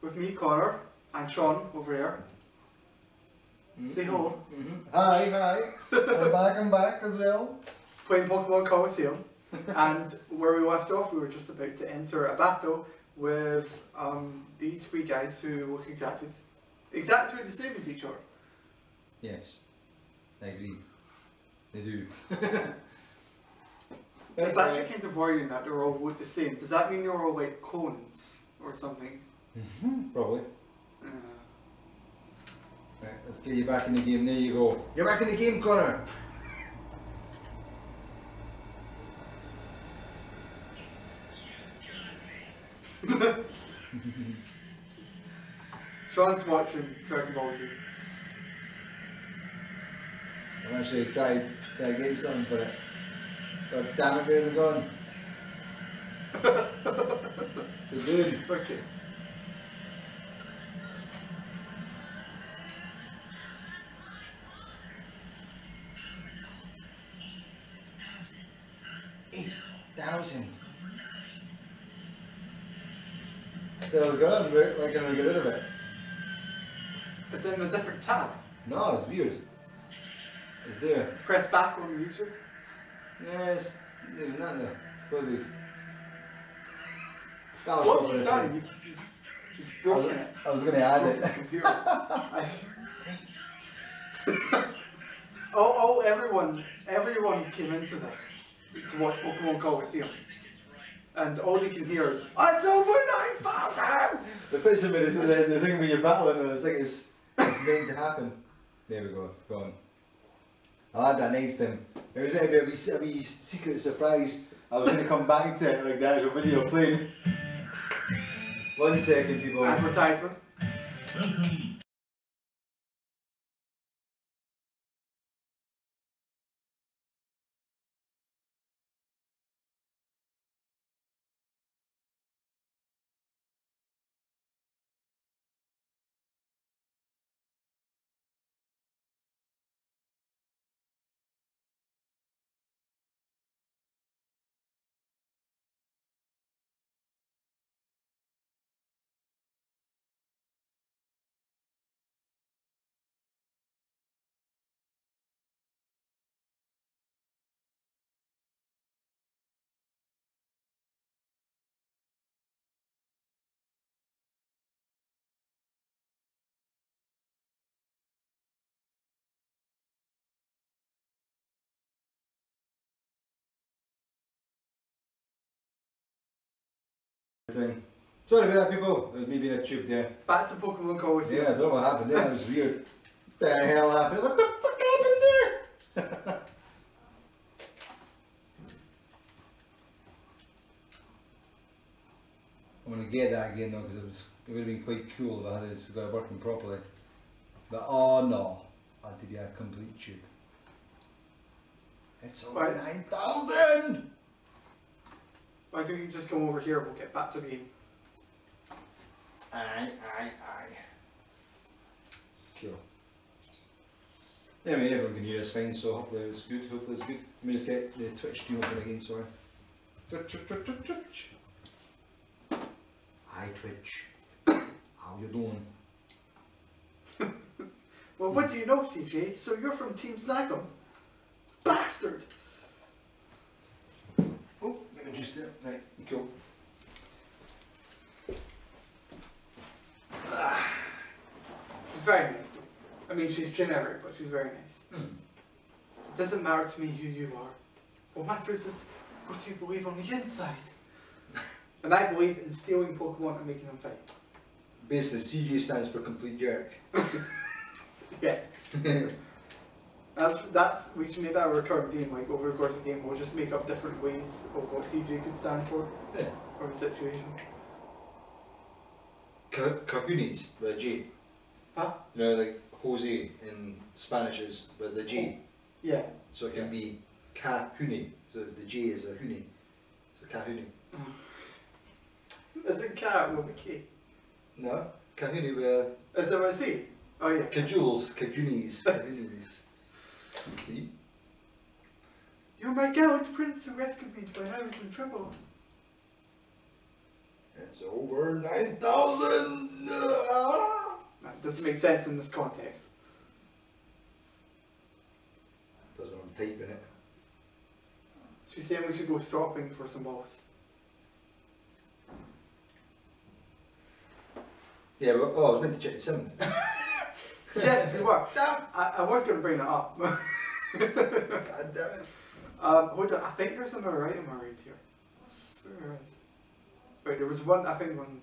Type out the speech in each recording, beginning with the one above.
with me, Connor, and Sean over here. Say hello. Hi. I'm back as well. Playing Pokemon Colosseum, and where we left off, we were just about to enter a battle with these three guys who look exactly the same as each other. Yes, I agree. They do. It's actually kind of worrying that they're all look the same. Does that mean they're all like clones or something? Probably. Right, let's get you back in the game. There you go. You're back in the game, Connor. Sean's watching Dragon Ball Z. I'm actually trying to get you something for it. God damn it, where's it gone? So good. Okay. $8,000. That was good. We're gonna get rid of it. It's in a different tab. No, it's weird. It's there. Press back on YouTube. Yes, there's nothing there. Suppose these. What have you done? You've broken it. I was going to add it. Everyone came into this to watch Pokemon Colosseum, and all you can hear is "It's over 9,000." The first of it is the thing when you're battling, and it's like it's meant to happen. There we go. It's gone. I'll add that next time. It was going to be a wee secret surprise. I was going to come back to it like the actual video playing. 1 second, people. Advertisement. Welcome. Sorry about that, people. There was me being a tube there. Back to Pokemon Colosseum. Yeah, I don't know what happened there. That was weird. What the hell happened? What the fuck happened there? I'm gonna get that again though, because it would have been quite cool if I had this guy working properly. But oh no, I had to be a complete tube. It's over 9,000. Why don't you just come over here? We'll get back to the game. Aye. Cool. Anyway, everyone can hear us fine, so hopefully it's good. Let me just get the Twitch stream open again, sorry. Twitch. Hi Twitch. How you doing? Well, what do you know, CJ? So you're from Team Snag'em. Bastard! Oh, let me just right, cool. She's very nice though. I mean, she's generic, but she's very nice. It doesn't matter to me who you are. What matters is what you believe on the inside. And I believe in stealing Pokemon and making them fight. Basically, CG stands for complete jerk. Yes. We should make that a recurring game, like over the course of the game we'll just make up different ways of what CJ could stand for. Yeah. Or the situation. Cajunis with a J. Huh? You know, like Jose in Spanish is with a J. Yeah. So it can be Cajuni. So the J is a Huni. So Cajuni. Is it cat with a K? No, Cajuni with Is that what I see? Oh yeah. Cajules, Cajunis, Cajunis. See? You're my gallant prince who rescued me when I was in trouble. It's over 9,000! Does it make sense in this context? Doesn't want to type in it. She's saying we should go shopping for some balls. Yeah, well, oh, I was meant to check the sound. Yes, you were. I was going to bring that up. God damn it. Hold on, I think there's another item around here. I swear there is. Wait, there was one, I think one.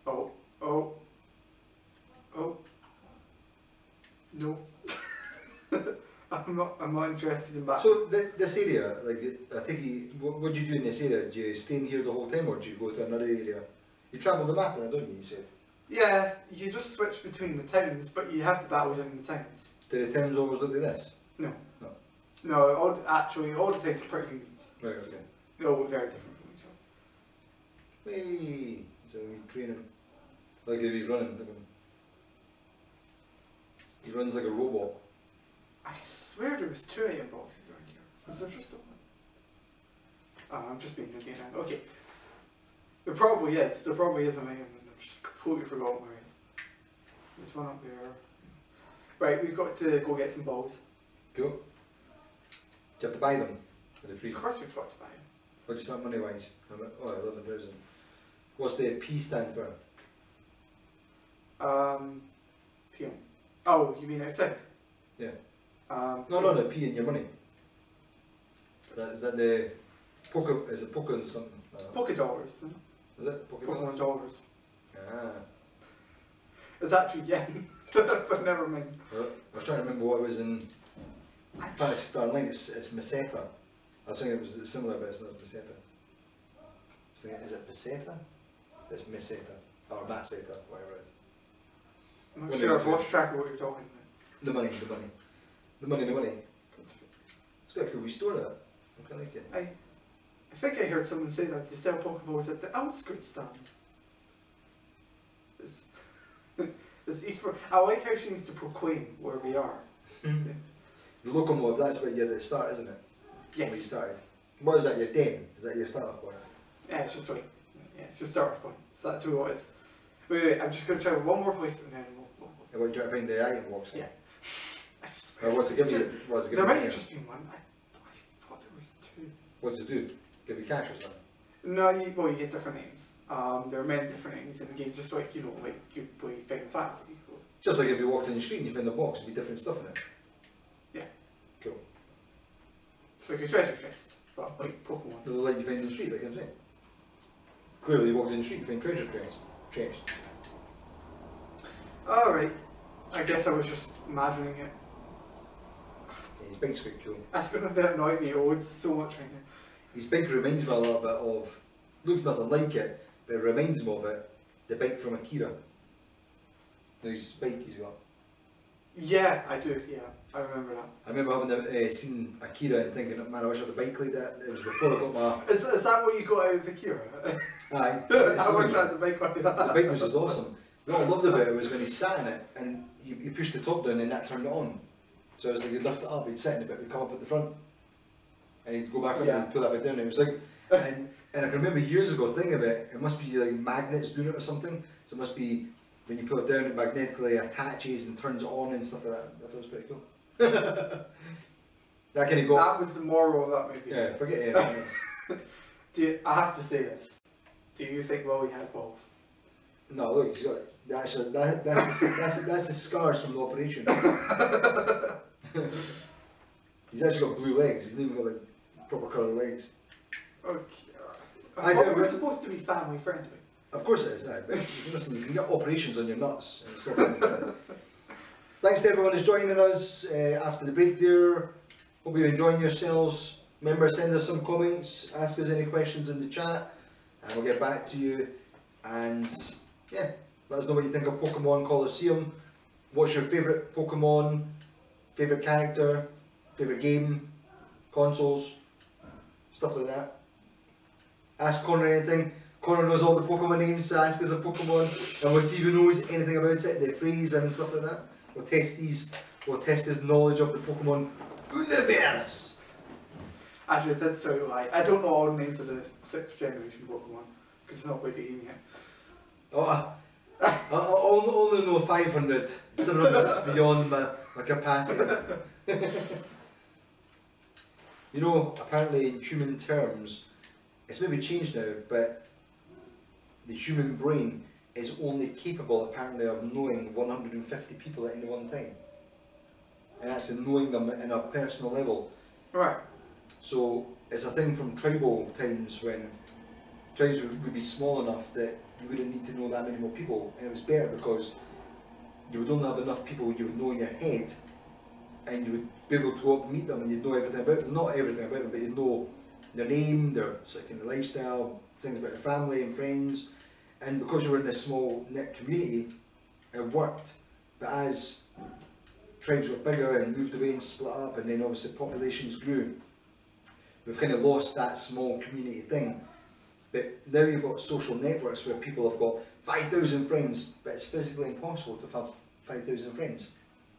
Oh. No. I'm not interested in that. So this area, like, I think what do you do in this area? Do you stay in here the whole time, or do you go to another area? You travel the map, don't you? You said. Yeah, you just switch between the towns, but you have the battles in the towns. Do the towns always look like this? No. No. No, all the towns are pretty unique. Right. Okay. They all look very different from each other. Hey, so we train him like if he's running. Look at him. He runs like a robot. I swear there was 2 item boxes around here. Was there just one? Oh, I'm just being busy now. Okay. There probably is. There probably is an item, and I've just completely forgotten where it is. There's one up there. Right, we've got to go get some balls. Cool. Do you have to buy them? Are they free? Of course we've got to buy them. What do you start money wise? Oh, 11,000. What's the P stand for? PM. Oh, you mean outside? Yeah. No, No, the P in your money. Is that the poker? Is it poker and something? Poker dollars, isn't it? Is it poker Pokemon dollars? dollars. Ah. It's actually yen, but never mind. I was trying to remember what it was in Fantasy Star Online. It's Meseta. I was thinking it was similar, but it's not Meseta. So is it Peseta? It's Meseta or Maseta, whatever it is. I'm not sure I've lost track of what you're talking about. The money. It's got a cool wee store there. I quite like it. I think I heard someone say that they sell Pokeballs at the outskirts stand. This Eastford. I like how she needs to proclaim where we are. The locomotive, that's where you're at the start, isn't it? Yes. Where you started. What is that, your den? Is that your start off point? Yeah, it's just right. Yeah, it's just start point. So that's what it is. Wait, I'm just going to try one more place and then we'll And what are you trying to find the item box? yeah. I swear. Or what's it give you? What's it give There you? might have just been one. I thought there was 2. What's it do? Give you cash or something? No, you get different names. There are many different names in the game, just like, like you play Final Fantasy. Just like if you walked in the street and you found a box, there'd be different stuff in it. Yeah. Cool. Like a treasure chest, but like Pokemon. Does it like you find in the street, like I'm saying? Clearly you walked in the street and found treasure chest. Alright. I guess I was just imagining it. Yeah, his bike's quite cool. That's going to annoy me, it's so much right now. His bike reminds me a little bit of, looks nothing like it, but it reminds me of it, the bike from Akira. His bike he's got. Yeah, I do, yeah. I remember that. I remember having seen Akira and thinking, man, I wish I had a bike like that. It was before I got my... Is that what you got out of Akira? Aye. I wish I had the bike like that. The bike was just awesome. What I loved about it was when he sat in it and he pushed the top down and that turned it on. So it was like he'd lift it up, he'd sit in it, he'd come up at the front. And he'd go back up and he'd pull that bit down. It was like, and I can remember years ago thinking about it, it must be like magnets doing it or something. So it must be, when you pull it down, it magnetically attaches and turns it on and stuff like that. I thought it was pretty cool. That kind of got... That was the moral of that movie. Yeah, forget it. I have to say this. Do you think Wally has balls? No, look, he's got... Actually, that's the scars from the operation. He's actually got blue legs. He's not even got like proper colour legs. Okay. We're supposed to be family friendly. Of course it is, but listen, you can get operations on your nuts and stuff like that. Thanks to everyone who's joining us after the break there. Hope you're enjoying yourselves. Remember, send us some comments, ask us any questions in the chat, and we'll get back to you. And yeah, let us know what you think of Pokemon Colosseum. What's your favourite Pokemon, favourite character, favourite game, consoles, stuff like that. Ask Connor anything. Connor knows all the Pokemon names, so ask us a Pokemon and we'll see who knows anything about it, the phrase and stuff like that. We'll test his knowledge of the Pokemon universe. Actually, that's so lie. I don't know all the names of the 6th generation Pokemon, because it's not played the game yet. Oh, I only know 500. 700's beyond my capacity. You know, apparently in human terms, it's maybe changed now, but the human brain is only capable apparently of knowing 150 people at any one time. And actually knowing them in a personal level. Right. So it's a thing from tribal times when tribes would be small enough that you wouldn't need to know that many more people, and it was better because you would only have enough people you would know in your head, and you would be able to go up and meet them and you'd know everything about them. Not everything about them, but you'd know their name, their sort of kind of lifestyle, things about their family and friends. And because you were in this small knit community, it worked. But as tribes got bigger and moved away and split up, and then obviously populations grew, we've kind of lost that small community thing. But now you've got social networks where people have got 5,000 friends, but it's physically impossible to have 5,000 friends.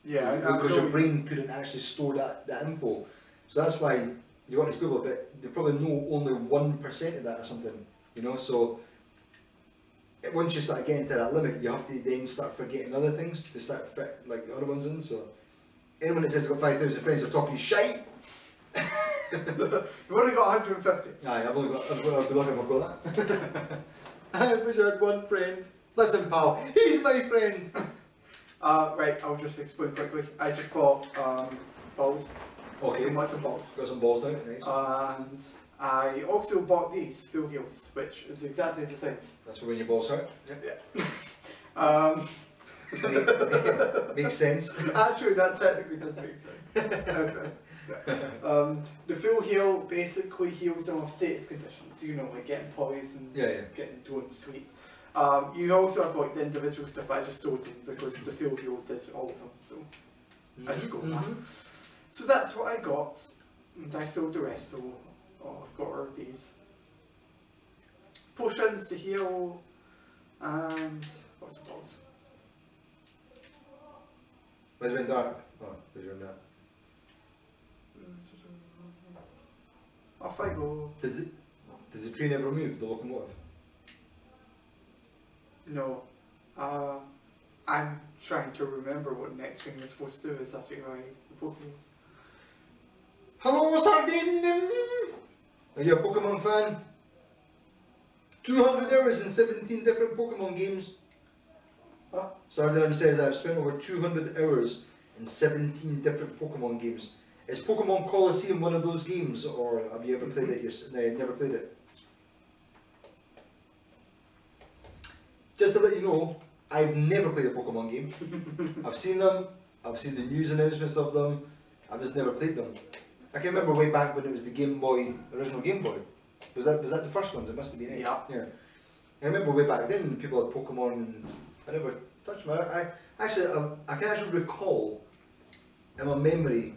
Yeah, because your brain couldn't actually store that info. So that's why you've got these people, but they probably know only 1% of that or something, you know. So once you start getting to that limit, you have to then start forgetting other things to start fit like the other ones in. So anyone that says they've got 5,000 friends are talking shite. You've only got 150. Aye, I've got I've got that. I wish I had one friend. Listen, pal, he's my friend. Right, I'll just explain quickly. I just bought balls. Okay. Lots of balls. Got some balls now. Nice. And I also bought these full heels, which is exactly the size. That's for when your balls hurt. Yeah. Makes sense. Actually, that technically does make sense. The full heel basically heals them of status conditions, you know, like getting poisoned, getting doing sweet. You also have like the individual stuff, but I just sold them because the full heel does all of them, so I just got that. So that's what I got, and I sold the rest, so I've got all of these. Potions to heal, and what's the balls? Where's it been dark? Oh, because you're in that. Off I go. Does the train ever move, the locomotive? No. I'm trying to remember what the next thing is supposed to do is after I the Pokemon. Hello, Sardine! Are you a Pokemon fan? 200 hours in 17 different Pokemon games. Huh? Sardine says I've spent over 200 hours in 17 different Pokemon games. Is Pokemon Colosseum one of those games, or have you ever played it? No, you've never played it. Just to let you know, I've never played a Pokemon game. I've seen them, I've seen the news announcements of them, I've just never played them. I can remember way back when it was the Game Boy, original Game Boy. Was that the first ones? It must have been it. Yeah. I remember way back then people had Pokemon and I never touched them. I can actually recall in my memory,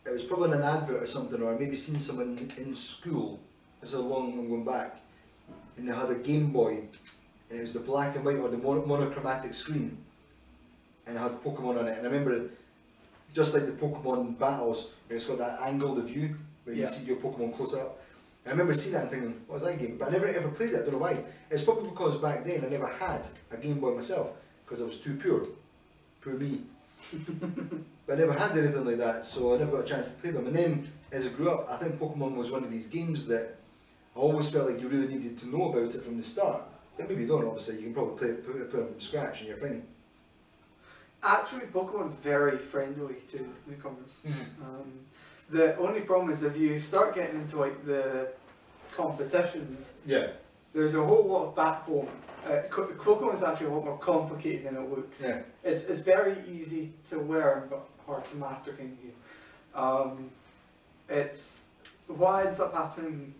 it was probably in an advert or something, or I maybe seen someone in school, this is how long I'm going back, and they had a Game Boy, and it was the black and white or the monochromatic screen, and it had Pokemon on it, and I remember it, just like the Pokemon battles, where it's got that angled view, where you see your Pokemon closer up. And I remember seeing that and thinking, what was that game? But I never ever played it, I don't know why. It's probably because back then I never had a Game Boy myself, because I was too poor. Poor me. But I never had anything like that, so I never got a chance to play them. And then, as I grew up, I think Pokemon was one of these games that I always felt like you really needed to know about it from the start. Then maybe you don't, obviously, you can probably play it from scratch and you're fine. Actually, Pokemon's very friendly to newcomers. The only problem is if you start getting into like the competitions, there's a whole lot of backbone. Pokemon's actually a lot more complicated than it looks. It's very easy to learn, but hard to master kind of game. It's what ends up happening.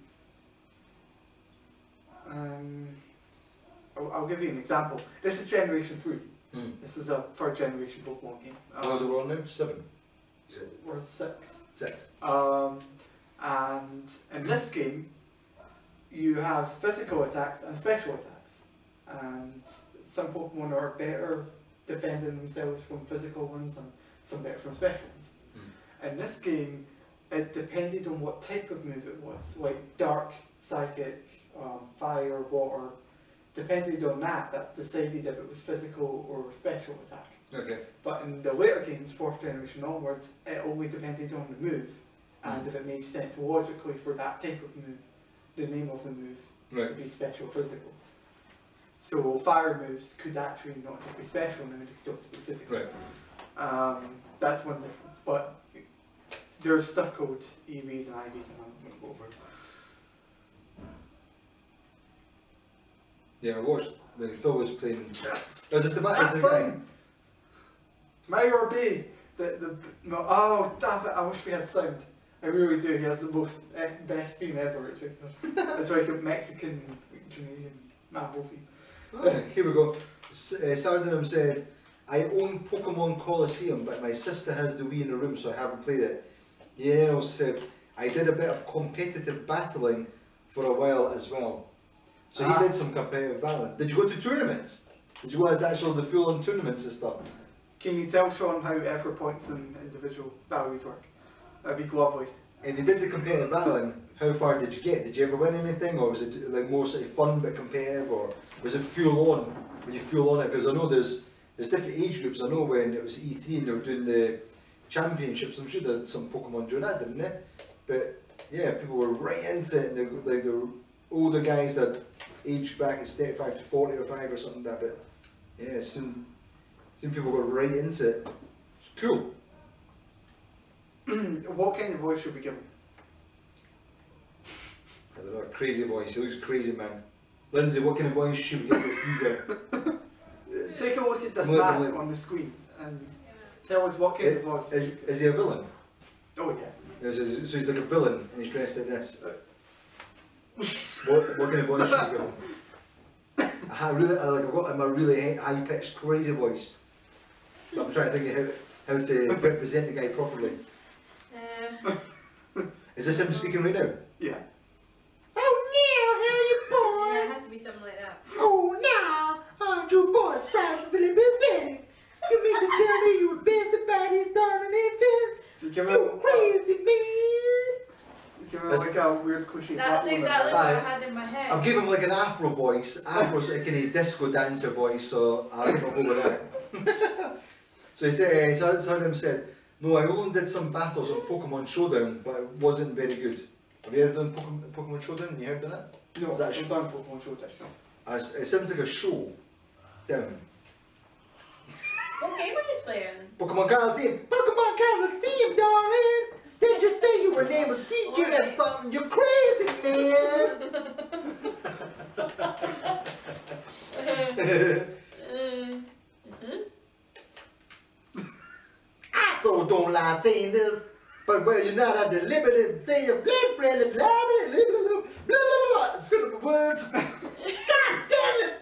I'll give you an example. This is Generation 3. This is a third generation Pokemon game. What was it on now? 7? Or 6. 6. And in this game, you have physical attacks and special attacks. And some Pokemon are better defending themselves from physical ones and some better from special ones. In this game, it depended on what type of move it was, like dark, psychic, fire, water, depended on that decided if it was physical or special attack. Okay. But in the later games, 4th generation onwards, it only depended on the move, and if it made sense logically for that type of move, the name of the move to be special physical. So fire moves could actually not just be special now, they could also be physical. Right. That's one difference, but there's stuff called EVs and IVs and I'm going to go over. Yeah, I watched when Phil was playing. Yes! Oh, just the back. That's fun! Miror-B! Oh, damn it, I wish we had sound. I really do, he has the most best theme ever. It's like a Mexican, Jamaican mambo theme. Oh, here we go. Sardinum said, I own Pokemon Colosseum, but my sister has the Wii in the room, so I haven't played it. Yeah, also said, I did a bit of competitive battling for a while as well. So he did some competitive battling. Did you go to tournaments? Did you go to the full-on tournaments and stuff? Can you tell Sean how effort points and individual values work? That'd be lovely. If you did the competitive battling, how far did you get? Did you ever win anything, or was it like more sort of fun but competitive, or was it full on? When you full on it, because I know there's different age groups. I know when it was E3 and they were doing the championships, I'm sure they had some Pokemon during that, didn't they? But yeah, people were right into it, and they were older guys that aged back as 35 to 40 or 5 or something like that. But yeah, soon people got right into it. It's cool. What kind of voice should we give him? I don't know, a crazy voice. He looks crazy, man. Lindsay, what kind of voice should we give this geezer? Take a look at this map on the screen and tell us what kind of voice. Is he a villain? Oh yeah. So he's like a villain and he's dressed like this. What kind of voice should we give him? I've got him a really high pitched crazy voice. But I'm trying to think of how to represent the guy properly. Is this him speaking right now? Yeah. Oh now, how you boys? Yeah, it has to be something like that. Oh now, aren't you boys frightfully pathetic? You mean to tell me you were best about his darling infants? So you crazy man! You give him like a weird cushy. That's exactly what I had in my head. I've given him like an afro voice, sort of kind of disco dancer voice, so I think I'll go with that. So he said, Sardinum said, no, I only did some battles on Pokemon Showdown, but it wasn't very good. Have you ever done Pokemon Showdown? You heard of that? No, is that I've done Pokemon Showdown. No. It sounds like a show. Down. What game were you playing? Pokemon Colosseum. Pokemon Colosseum, darling! Did you say you were named a teacher or something? You're crazy, man! I so don't like saying this, but well, you're not at the liberty to say your blood friendly, blah blah blah blah blah blah blah. Screw up the words. God damn it!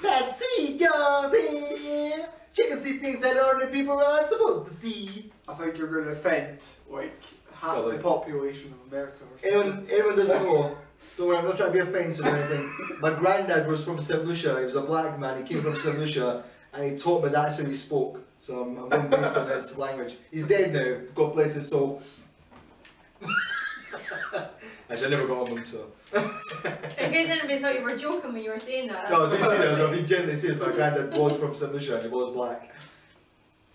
That's sweet, y'all. There. You can see things that ordinary people aren't supposed to see. I think you're going to offend like half the population of America or something. Anyone doesn't know. Don't worry, I'm not trying to be offensive or anything. My granddad was from St. Lucia. He was a black man. He came from St. Lucia. And he taught me that's how he spoke, so I'm going based on his language. He's dead now, God bless his soul. Actually, I never got on him, so. In case anybody thought you were joking when you were saying that. No, I was being genuinely serious. My granddad was from St. Lucia and he was black.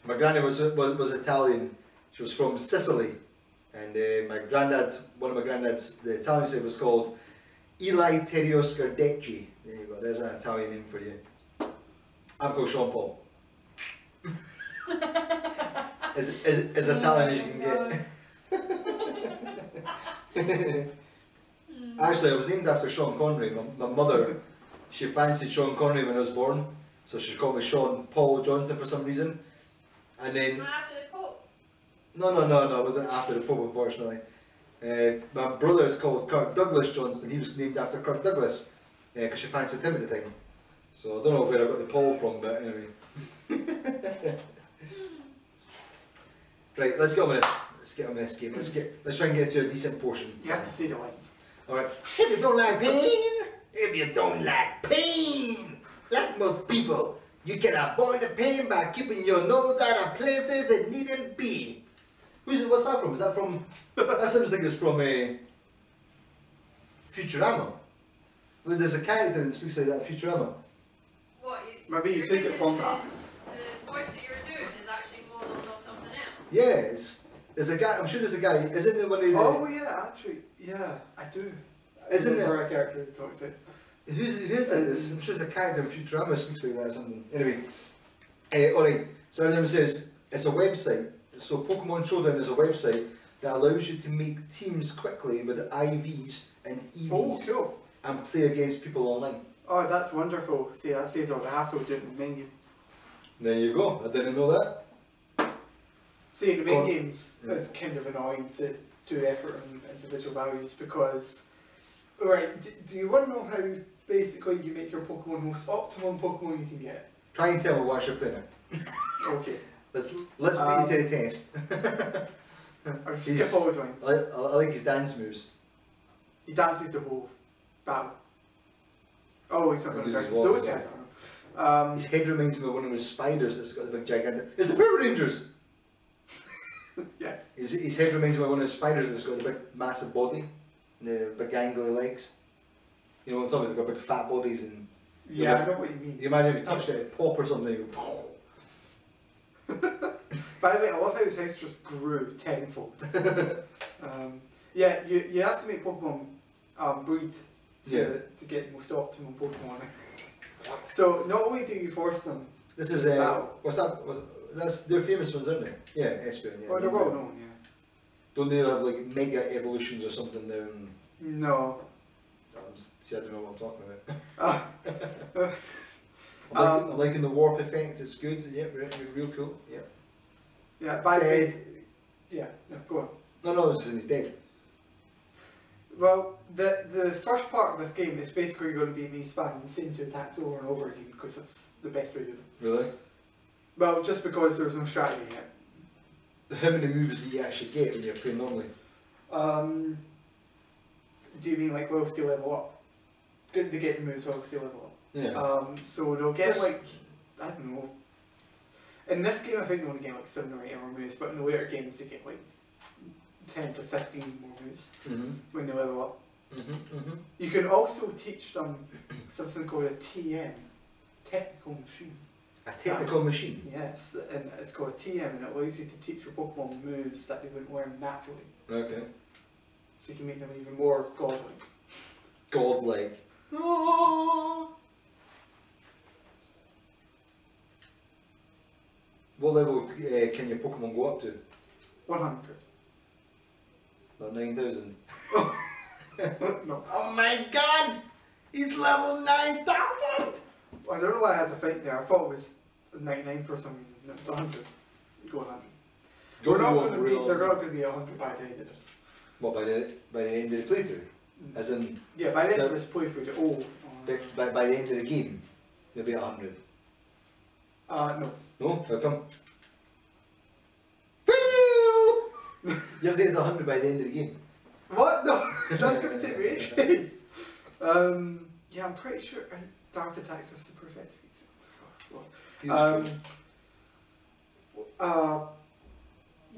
My granny was Italian. She was from Sicily. And my granddad, one of my granddads, the Italian side was called Eli Terio Scardecci. There you go, there's an Italian name for you. I'm called Sean Paul. as Italian as you can get. Actually, I was named after Sean Connery. My mother, she fancied Sean Connery when I was born, so she called me Sean Paul Johnson for some reason. And then. After the Pope? No, it wasn't after the Pope, unfortunately. My brother is called Kirk Douglas Johnson. He was named after Kirk Douglas because she fancied him at the time. So I don't know where I got the Paul from, but anyway. Right, let's get on with this. Let's get on with this game. Let's try and get to a decent portion. You have to see the lines. Alright. If you don't like pain, like most people, you can avoid the pain by keeping your nose out of places it needn't be. What's that from? Is that from? That sounds like it's from Futurama. Well, there's a character that speaks like that in Futurama. What? Maybe you take it from that. The voice that you were doing is actually modelled off something else. Yes. There's a guy, I'm sure there's a guy, isn't there one of the... Oh yeah, actually, yeah, I do. Isn't remember a character who talks it? Who's it? I'm sure there's a character in Futurama speaks like that or something. Anyway, alright, so everyone says, it's a website. So Pokemon Showdown is a website that allows you to make teams quickly with IVs and EVs Oh, cool. and play against people online. Oh, that's wonderful. See, that saves all the hassle doing the menu. There you go, I didn't know that. See, in the main Oh, games, yeah. it's kind of annoying to do effort on individual values because, alright, do you want to know how basically you make your Pokemon most optimum Pokemon you can get? Try and tell me what you're playing. Okay. Let's put you to the test. I'll He's- skip all his ones. I like his dance moves. He dances the whole battle. Oh, he's not going to Uses dance his those walls, guys, I don't know. His head reminds me of one of those spiders that's got the big gigantic... It's the Power Rangers! Yes. His head reminds me of one of those spiders that's got the big massive body and the big gangly legs. You know what I'm talking about? They've got big fat bodies and... Yeah, I know what you mean. You imagine if you touched it, it'd pop or something. It would... By the way, I love how his house just grew tenfold. Yeah, you have to make Pokemon breed to get the most optimum Pokemon. So not only do you force them, This is what's that? That's they're famous ones, aren't they? Yeah, Espeon. Yeah. well, they're well known, yeah. Don't they have like mega evolutions or something there? No. See, I don't know what I'm talking about. Uh, I'm liking the warp effect. It's good. Yeah, real cool. Yeah. yeah, by the way, Dead. yeah, no, go on. No, it's he's dead. Well, the first part of this game is basically going to be me spamming the same two attacks over and over again because it's the best way to do it. Really? Well, just because there's no strategy yet. How many moves do you actually get when you're playing normally? Do you mean like whilst they level up? Good to get the moves whilst they level up. Yeah. So they'll get Yes. like, I don't know. In this game I think they only get like 7 or 8 more moves, but in the later games they get like 10 to 15 more moves when they level up. You can also teach them something called a TM, technical machine. A technical machine. Yes, and it's called a TM and it allows you to teach your Pokemon moves that they wouldn't learn naturally. Okay. So you can make them even more godlike. Godlike. What level can your Pokemon go up to? 100. Not 9,000. No. Oh my god! He's level 9,000! I don't know why I had to fight there. I thought it was 99 for some reason. No, it's 100. You go 100. They're not going to be 100 by the end of this. What, by the end of the playthrough? As in, Yeah, by the end So- of this playthrough, they're all. by the end of the game, they'll be 100. No. No? How come? You have to get to 100 by the end of the game. What? No, that's going to take me ages. Yeah, I'm pretty sure Dark Attacks are super effective.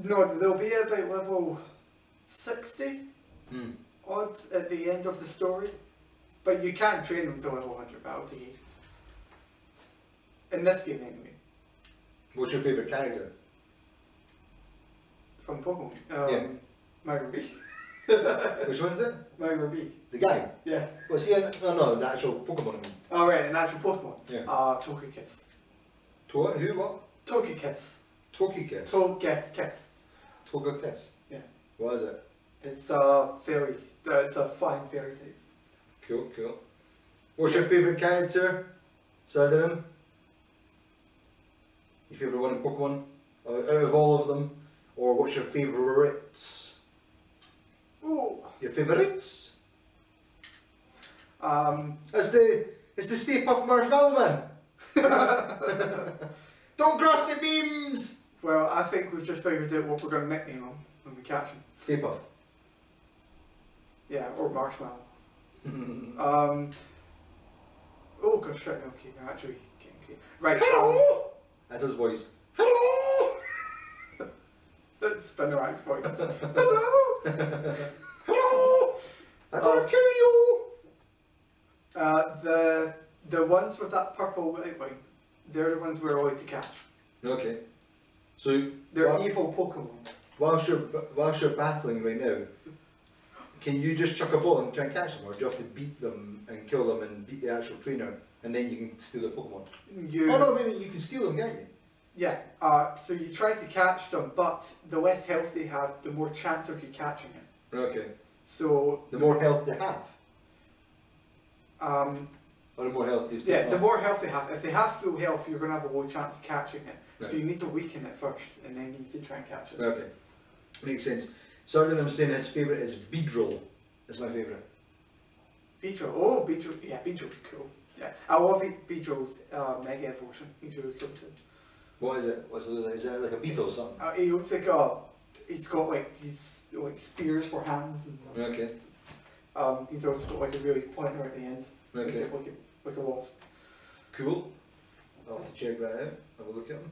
No, they'll be about level 60 odd at the end of the story, but you can't train them to level 100 battle to ages. In this game, anyway. What's your favourite character? From Pokemon. Yeah. Miror-B. Which one is it? Miror-B. The guy? Yeah. What's he in? No, the actual Pokemon. I mean. Oh right, an actual Pokemon. Yeah. Togekiss. Who? What? Togekiss. Togekiss. Togekiss. Togekiss. Yeah. What is it? It's a fairy. It's a flying fairy type. Cool. What's your favourite character? Sardinum? Your favourite one in Pokemon? Out of all of them? Or what's your favourites? Oh. Your favourites? It's It's the Stay Puft Marshmallow Man! Don't cross the beams! Well, I think we've just figured out what we're going to nickname him when we catch him. Stay Puft. Yeah, or Marshmallow. Oh gosh, right, okay, no, actually, okay. Right. Hello! That's his voice. Hello! That's Spinnerak's voice. Hello! Hello! I'm gonna kill you! The ones with that purple outline, they're the ones we're allowed to catch. Okay. So They're evil Pokemon. whilst you're battling right now, can you just chuck a ball and try and catch them, or do you have to beat them and kill them and beat the actual trainer, and then you can steal their Pokemon? You, Oh no, maybe you can steal them, can't you? Yeah, so you try to catch them, but the less health they have, the more chance of you catching it. Okay. So, The more health they have, or the more health you yeah, the more health they have. If they have full health, you're going to have a low chance of catching it. Right. So you need to weaken it first, and then you need to try and catch it. Okay. Makes sense. Sergeant, I'm saying his favourite is Beedrill. That's my favourite. Beedrill, oh Beedrill, yeah, Beedrill's cool. Yeah, I love Beedrill's Mega Evolution. He's really cool too. What is it? What's it look like? Is it like a beetle or something? He looks like he's got like these like spears for hands, and Okay. he's also got like a really pointer at the end, Okay. like a wasp. Cool. I'll have to check that out. Have a look at him.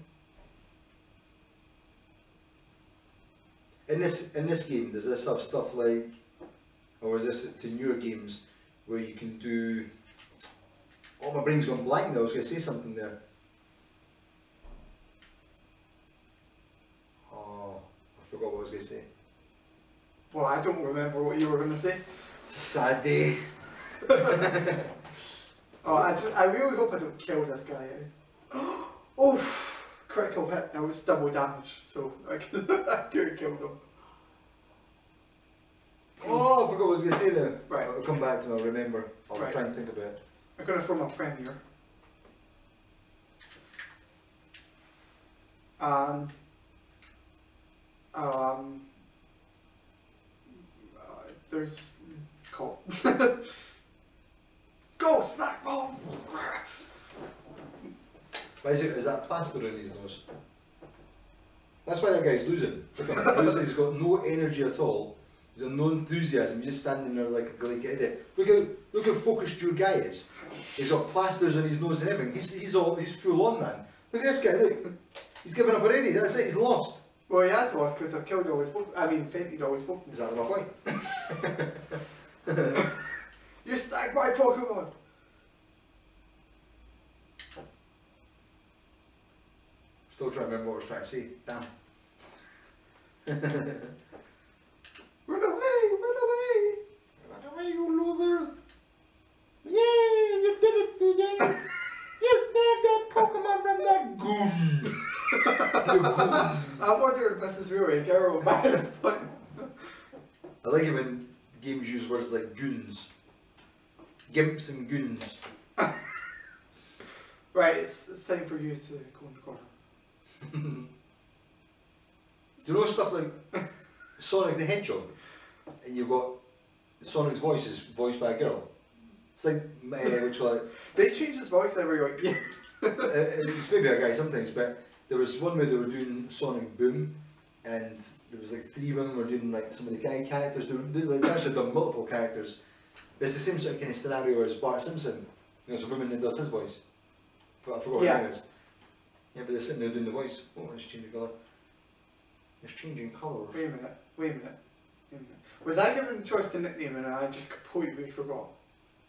In this game, does this have stuff like, or is this to newer games where you can do? Oh, my brain's gone blank now. I was going to say something there. Oh, I forgot what I was going to say. Well, I don't remember what you were going to say. It's a sad day. Oh, I really hope I don't kill this guy. Oh, critical hit. That was double damage, so I could have killed him. Oh, I forgot what I was going to say there. Right. I'll come back to it. I'll remember. I'll Right. try and think about it. I'm going to throw my friend here. And there's Colt. Go, snack ball! Why is that plaster in his nose? That's why that guy's losing. Look at him. Losing. He's got no energy at all. He's got no enthusiasm. He's just standing there like an idiot. Look how focused your guy is. He's got plasters in his nose and everything. He's full on, man. Look at this guy. Look, he's given up already. That's it. He's lost. Well, he has lost because I've killed all his fainted all his Pokemon. Is that my point? You snagged my Pokemon! Still trying to remember what I was trying to say. Damn. Run away! Run away! Run away, you losers! Yay! You did it, CJ! You snagged that Pokemon from that goon! The goon! I wonder if this is really a girl by this point. I like it when games use words like goons. Gimps and goons. Right, it's time for you to go in the corner. Do you know stuff like Sonic the Hedgehog? And you've got Sonic's voice is voiced by a girl. It's like, which like They change his voice every like year. it's maybe a guy sometimes, but there was one where they were doing Sonic Boom, and there was like 3 women were doing like some of the guy characters. They like actually done multiple characters. But it's the same sort of kind of scenario as Bart Simpson. You know, it's a woman that does his voice. But I forgot what her name is. Yeah, but they're sitting there doing the voice. Oh, it's changing colour. It's changing colours. Wait a minute, wait a minute. Wait a minute. Was I given the choice to nickname and I just completely forgot?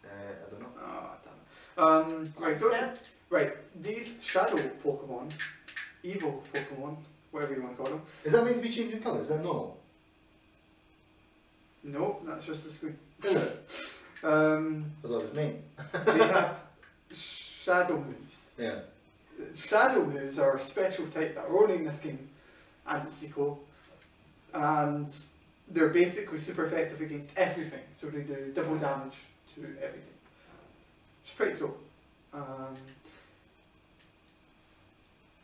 I don't know. Oh, damn it. Right, so, right, these shadow Pokemon, evil Pokemon, whatever you want to call them. Is that meant to be changing colour? Is that normal? No, that's just the screen. Is it? I thought it was me. They have shadow moves. Yeah. Shadow moves are a special type that are only in this game and its sequel, and they're basically super effective against everything, so they do double damage to everything. It's pretty cool.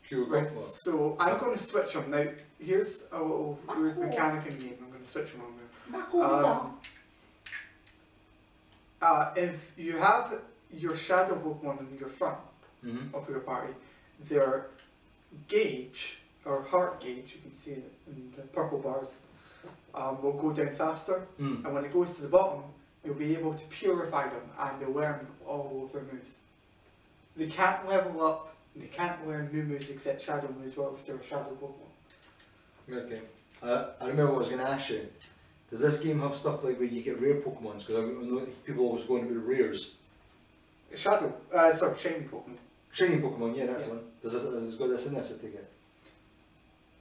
Cool. Right, so I'm going to switch them. Now, here's a little weird mechanic in the game. I'm going to switch them on now. If you have your shadow Pokemon in your front of your party, their gauge, or heart gauge, you can see it in the purple bars, will go down faster, and when it goes to the bottom, you'll be able to purify them and they'll learn all of their moves. They can't level up, they can't learn new moves except shadow moves whilst they're a shadow Pokemon. Okay. I remember what I was going to ask you. Does this game have stuff like where you get rare Pokemons? Because I know people always going about rares. Shadow. Sorry, shiny Pokemon. Shiny Pokemon, yeah, that's the one. There's got this in this, I take it.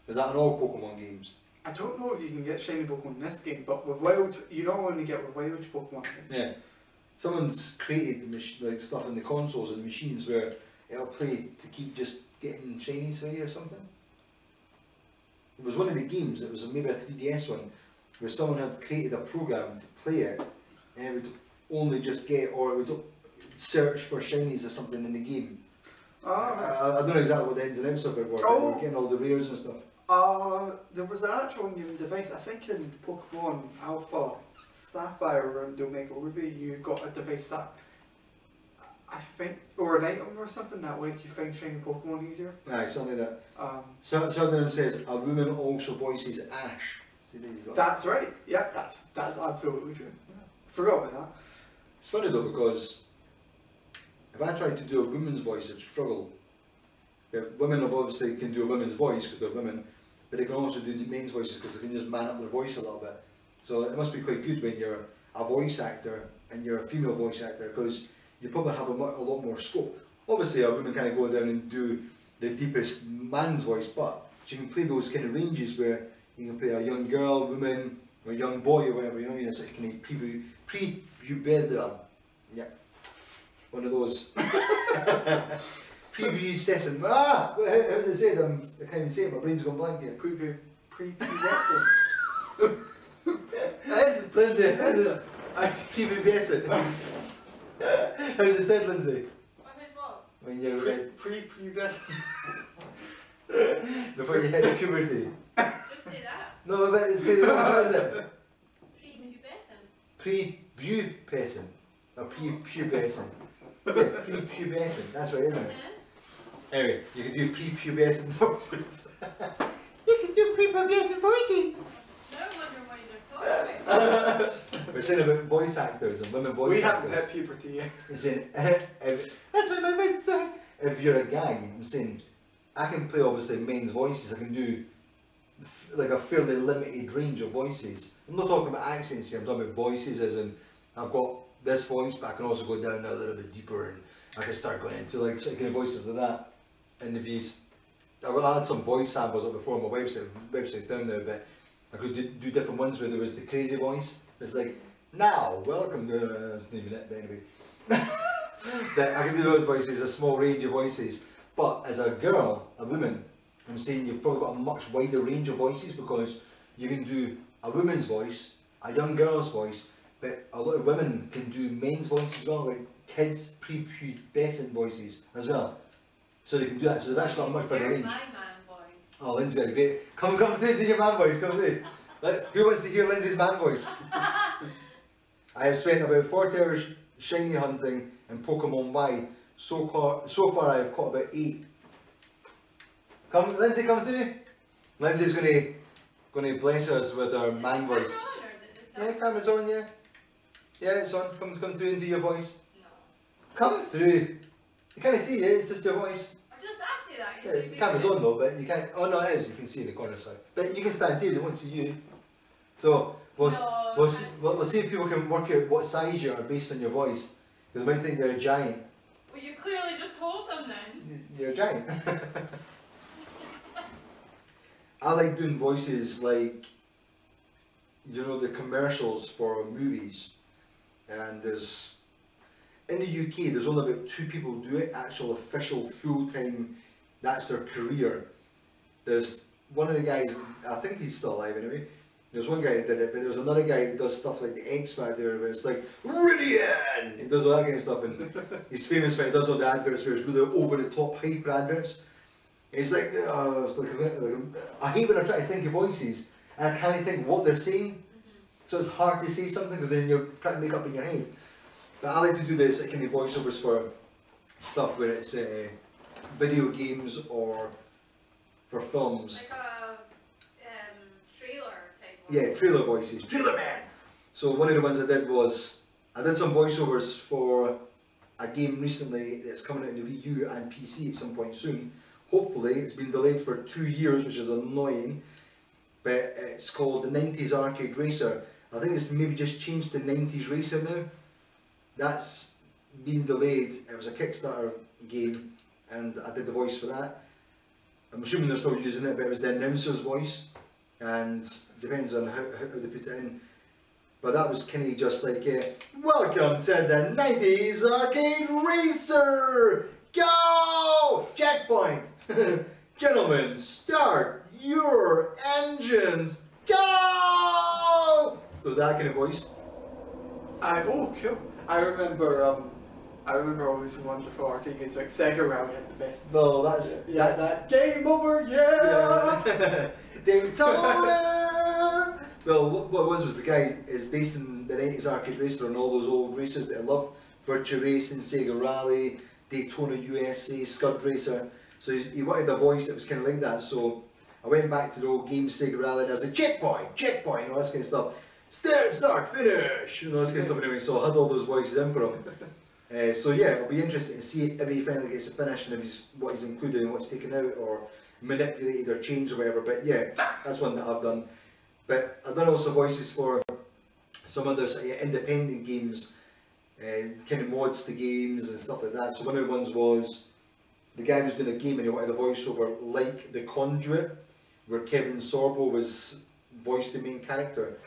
Is that in all Pokemon games? I don't know if you can get shiny Pokemon in this game, but with wild, you not only get with wild Pokemon. Yeah. Someone's created like stuff in the consoles and machines where it'll play to keep just getting shinies for you or something. It was one of the games, it was maybe a 3DS one, where someone had created a program to play it, and it would only just get, or it would search for shinies or something in the game. I don't know exactly what the ins and outs of it were, but we were getting all the rares and stuff. There was an actual game device, I think in Pokemon Alpha Sapphire and Omega Ruby, you got a device that, I think, or an item or something that like you find shiny Pokemon easier. Aye, something like that. Some of them says, a woman also voices Ash. See, there you go. That's right, yeah, that's absolutely true. Yeah. Forgot about that. It's funny though, because if I tried to do a woman's voice, I'd struggle. Women obviously can do a women's voice because they're women, but they can also do the men's voices because they can just man up their voice a little bit. So it must be quite good when you're a voice actor and you're a female voice actor, because you probably have a lot more scope. Obviously a woman kind of go down and do the deepest man's voice, but she can play those kind of ranges where you can play a young girl, woman, or a young boy or whatever, you know, it's like kind of pre-pubertal. Yeah, one of those. Pre-pubescent. Ah! How does it say them? I can't even say it, my brain's gone blank here. Pre-pubescent. Lindsay, pre-pubescent. How's it said, Lindsay? What? When you're Pre-pubescent. before you hit the puberty. Just say that. No, but say the how is it? Pre-pubescent. Pre-pubescent. Or pre-pubescent. Yeah, pre-pubescent. That's right, isn't it? Yeah. Anyway, you can do pre-pubescent voices. You can do pre-pubescent voices. Now I'm wondering what you're talking about. We're saying about voice actors and women voice We actors. haven't hit puberty yet. I'm saying, that's what my voice is saying. If you're a guy, I'm saying, I can play obviously men's voices. I can do like a fairly limited range of voices. I'm not talking about accents here, I'm talking about voices as in, I've got this voice, but I can also go down a little bit deeper and I can start going into like kind of voices like that. And if you, I had some voice samples up before on my website, website's down there, but I could do different ones where there was the crazy voice. It's like, now, welcome to, it's not even it, but anyway. But I can do those voices, a small range of voices. But as a girl, a woman, I'm saying you've probably got a much wider range of voices, because you can do a woman's voice, a young girl's voice, but a lot of women can do men's voices as well, like kids' prepubescent voices as well. So they can do that, so they've actually got a much bigger range. My man voice. Oh, Lindsay, great. Come through, do your man voice, come through. Who wants to hear Lindsay's man voice? I have spent about 40 hours shiny hunting in Pokemon Y. So far I have caught about 8. Come, Lindsay, come through. Lindsay's gonna bless us with her man voice. Yeah, camera's on, yeah. Yeah, it's on. Come through and do your voice. No. Come through. You can't see it, it's just your voice. I just asked you that. You Yeah, said the camera's on though, but you can't. Oh no, it is. You can see in the corner side. But you can stand here. They won't see you. So we'll see if people can work out what size you are based on your voice. Because they might think you're a giant. Well, you clearly just told them then. You're a giant. I like doing voices like, you know, the commercials for movies. And there's, in the UK, there's only about 2 people who do it, actual official full-time, that's their career. There's one of the guys, I think he's still alive anyway, there's one guy that did it, but there's another guy that does stuff like the X Factor, where it's like, Rillian! He does all that kind of stuff, and he's famous for it, he does all the adverts where it's really over-the-top hyper adverts. And it's like, I hate when I try to think of voices, and I can't think what they're saying. So it's hard to say something because then you're trying to make up in your head. But I like to do this kind of voiceovers for stuff where it's video games or for films. Like a trailer type one. Yeah, trailer voices. Trailer man! So one of the ones I did was, I did some voiceovers for a game recently that's coming out in the Wii U and PC at some point soon. Hopefully, it's been delayed for 2 years, which is annoying. But it's called the 90s Arcade Racer. I think it's maybe just changed to 90s Racer now. That's been delayed. It was a Kickstarter game, and I did the voice for that. I'm assuming they're still using it, but it was the announcer's voice, and depends on how they put it in. But that was kind of just like, welcome to the 90s Arcade Racer! Go! Checkpoint! Gentlemen, start your engines! Go! So was that kind of voice? Oh, cool. I remember all these wonderful arcade games like Sega Rally at the best. No, that's... Yeah, that game over, yeah! Daytona! Well, what it was the guy is based in the 90s Arcade Racer and all those old races that I loved. Virtua Racing, Sega Rally, Daytona USA, Scud Racer. So he wanted a voice that was kind of like that. So I went back to the old games, Sega Rally, and I was like, checkpoint, and all this kind of stuff. Start, finish, and all this kind of stuff anyway. So I had all those voices in for him. So yeah, it'll be interesting to see if he finally gets a finish and if what he's included and what's taken out or manipulated or changed or whatever. But yeah, that's one that I've done. But I've done also voices for some other sort of independent games, kind of mods to games and stuff like that. So one of the ones was the guy was doing a game and he wanted a voiceover like The Conduit, where Kevin Sorbo was voiced the main character.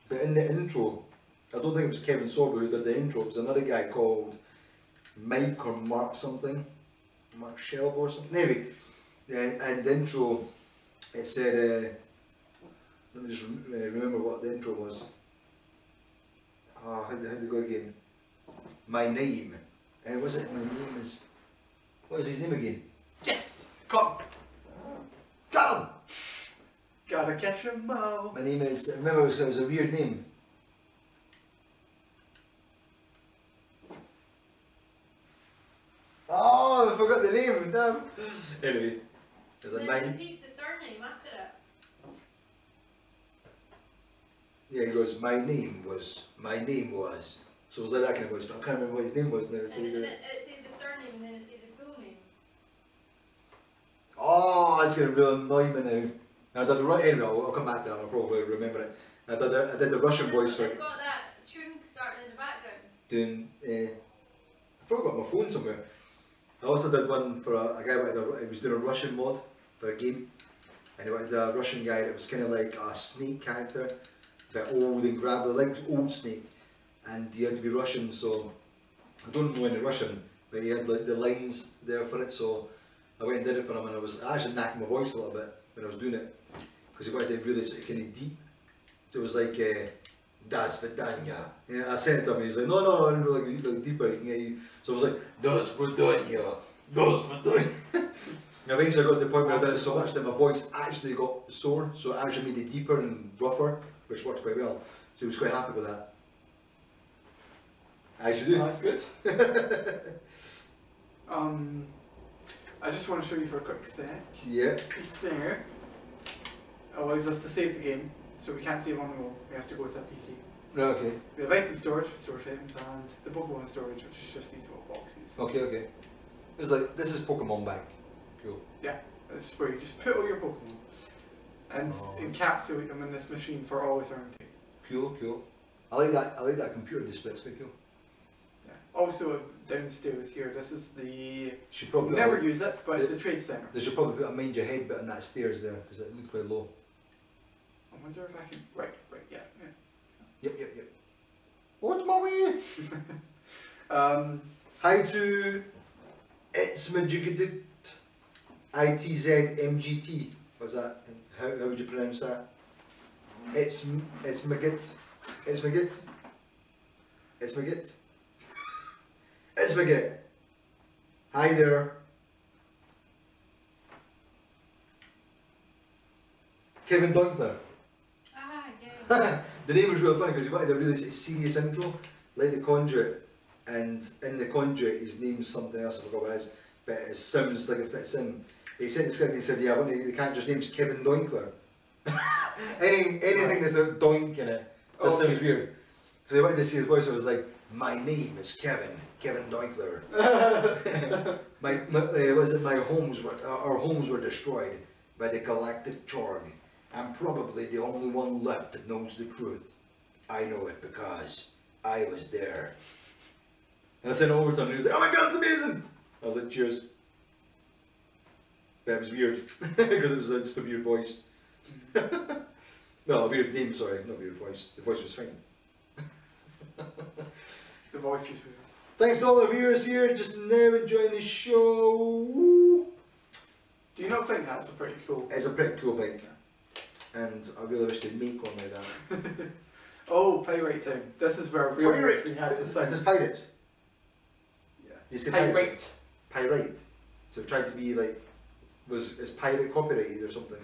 But in the intro, I don't think it was Kevin Sorbo who did the intro, it was another guy called Mike or Mark something, Mark Shelbo or something. Anyway, and the intro, it said, let me just remember what the intro was. How did it go again? My name. Was it? My name is... What was his name again? Yes! Got him! Gotta catch 'em all. My name is... Remember, it was a weird name. Oh, I forgot the name. Damn. Anyway, it was like Then mine. repeats the surname after it. Yeah, he goes, my name was. So it was like that kind of voice, but I can't remember what his name was now. So And then it says the surname and then it says the full name. oh, it's going to really annoy me now. And I did the right, anyway, I'll come back to that, I'll probably remember it. I did the Russian voice for It's got that tune starting in the background. doing, I probably got my phone somewhere. I also did one for a guy he was doing a Russian mod for a game. And he wanted a Russian guy that was kind of like a Snake character, a bit old and gravelly, like old Snake. And he had to be Russian, so I don't know any Russian, but he had like the lines there for it, so I went and did it for him, and I actually knacking my voice a little bit when I was doing it, because he wanted it really sort of kind of deep. So it was like, Das Vidanya. Yeah, I sent it to him, and he's like, no, I didn't really like deeper, can get you. So I was like, Das Vidanya. And eventually I got to the point where I did it so much that my voice actually got sore, so it actually made it deeper and rougher, which worked quite well. So he was quite happy with that. As you do. Oh, that's good. I just want to show you for a quick sec. Yeah. This thing here allows us to save the game, so we can't save on the go. We have to go to a PC. Right, okay. We have item storage for storage items and the Pokemon storage, which is just these little boxes. Okay. It's like, this is Pokemon Bank. Cool. Yeah, that's where you just put all your Pokemon and encapsulate them in this machine for all eternity. Cool. I like that computer display, it's quite cool. Yeah. Also downstairs here, this is the... Should probably never use it, but it's a trade centre. They should probably put a mind your head bit on that stairs there, because it looked quite low. I wonder if I can... Right, yeah. Yep. What's my way? Hi to It's Majigadit ITZMGT. What's that? How would you pronounce that? It's Magit. Hi there. Kevin Donkler. Yeah. The name was really funny because he wanted a really serious intro, like The Conduit, and in The Conduit his name's something else, I forgot what it is, but it sounds like it fits in. He sent this guy and he said, yeah, the character's name's Kevin Donkler. Anything that's a doink in it just sounds weird. So he wanted to see his voice, so it was like, my name is Kevin Donkler. Our homes were destroyed by the Galactic Chorg. I'm probably the only one left that knows the truth. I know it because I was there. And I sent it over to him and he was like, oh my god, it's amazing! I was like, cheers. But it was weird, because it was just a weird voice. No, a weird name, sorry, not weird voice. The voice was fine. The voice was weird. Thanks to all the viewers here, just now enjoying the show. Do you not think that's a pretty cool? It's a pretty cool bike. And I really wish they'd make one like that. Oh, Pirate Town. This is where we had Is the this pirates? Yeah. You say Pirate. Pirate. So it tried to be like, is pirate copyrighted or something?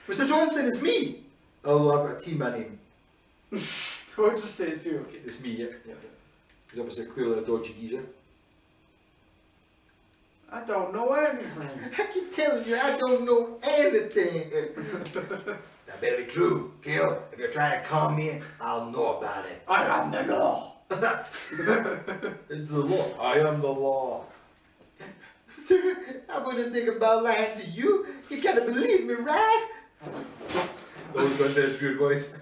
Mr. Johnson, it's me! Oh, I've got a team, my name. What just say it's you? Okay. It's me, yeah. He's obviously clearly a dodgy geezer. I don't know anything. I keep telling you, I don't know anything. That better be true, Gil. If you're trying to calm me, I'll know about it. I am the law. It's the law. I am the law. Sir, I'm gonna think about lying to you. You gotta believe me, right? Always got this weird voice.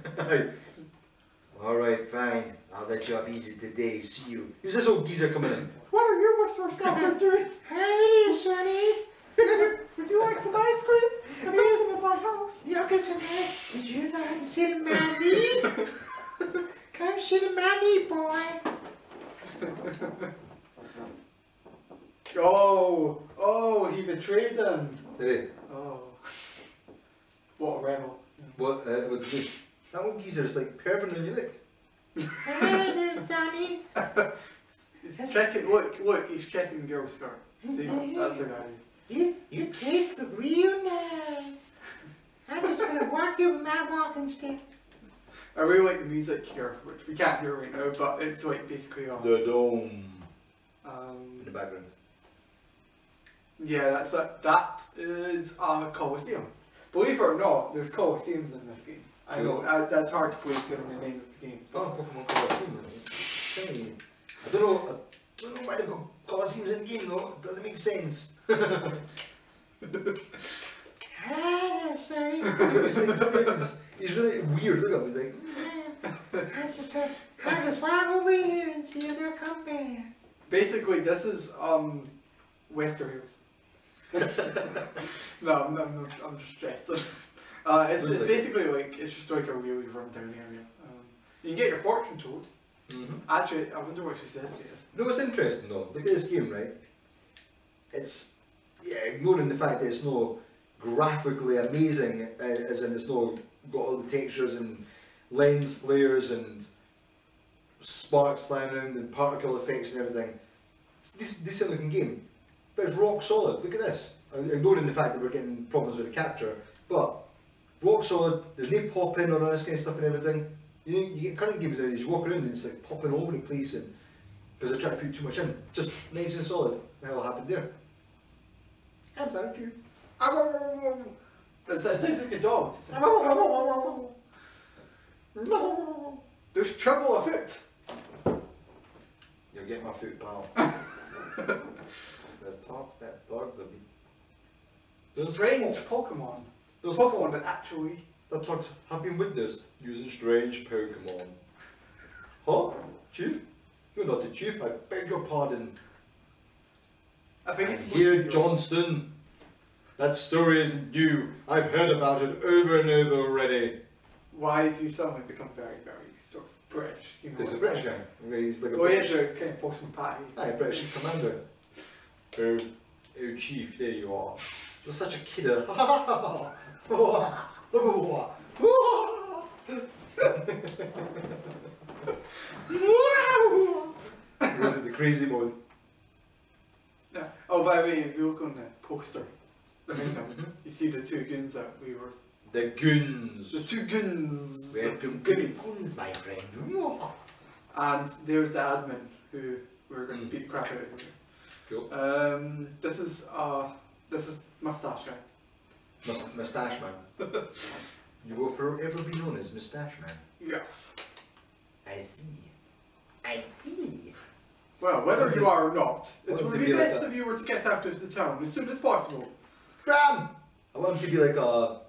Alright, fine. I'll let you off easy today. See you. Who's this old geezer coming in? What are you, Mr. Suckers, doing? Hey there, Sonny. Would you like some ice cream? I'm mixing at my house. You'll get some ice. Would you like to sit in my knee? Come sit in my knee, boy. Oh, he betrayed him. Did he? Oh, what a rebel. What did he do? That old geezer is like permanently licked. Hey there, Sonny. He's checking, look, he's checking girl skirt. See, that's the guy. Your kids look real nice. I'm just gonna walk you with my walking stick. I really like the music here, which we can't hear right now, but it's like basically on. The dome. In the Um, background. yeah, that is a Colosseum. Believe it or not, there's Colosseums in this game. I know, that's hard to believe given the name of the game. Oh, Pokemon Colosseum. It's shiny. I don't know why they've got Colosseums in the game though. It doesn't make sense. Hi there, Sonny. He's really weird. Look at him. He's like, I just walk over here and see if they'll come back. Basically, this is Wester Hills. No, I'm just stressed. It's basically like it's just like a really run down area. You can get your fortune told. Actually, I wonder what she says here. you know what's interesting though? Look at this game, right? It's ignoring the fact that it's no graphically amazing, as in it's no got all the textures and lens flares and sparks flying around and particle effects and everything. It's a decent looking game, but it's rock solid. Look at this. Ignoring the fact that we're getting problems with the capture, but rock solid. There's no pop in on all this kind of stuff and everything. You get current games now, you just walk around and it's like popping all over the place, and because they're trying to put too much in. Just nice and solid. What the hell happened there? I'm sorry, you. That sounds like a dog. There's trouble afoot. You'll get my foot, pal. There's talks that dogs have been. Strange Pokemon. Those Pokemon that actually. The dogs have been witnessed using strange Pokemon. Huh? Chief? You're not the chief, I beg your pardon. I think it's And supposed here, to be Johnston. That story isn't new. I've heard about it over and over already. Why have you suddenly become very, very sort of British? You know, He's a British guy. He's like a Well, he is British, a kind of postman patty. British commander. Oh, chief, there you are. You're such a kidder. Was it the crazy mode? Yeah. Oh, by the way, if you look on the poster, you see the two goons that we were. The goons. The two goons. Welcome to the goons, my friend. And there's the admin who we're going to beat the crap out of. Cool. This is Mustache Guy. Moustache Man. You will forever be known as Moustache Man. Yes. I see. I see. Well, whether you are or not, it Want would to be be like best a- if you were to get out of the town as soon as possible. Scram! I want him to be like a,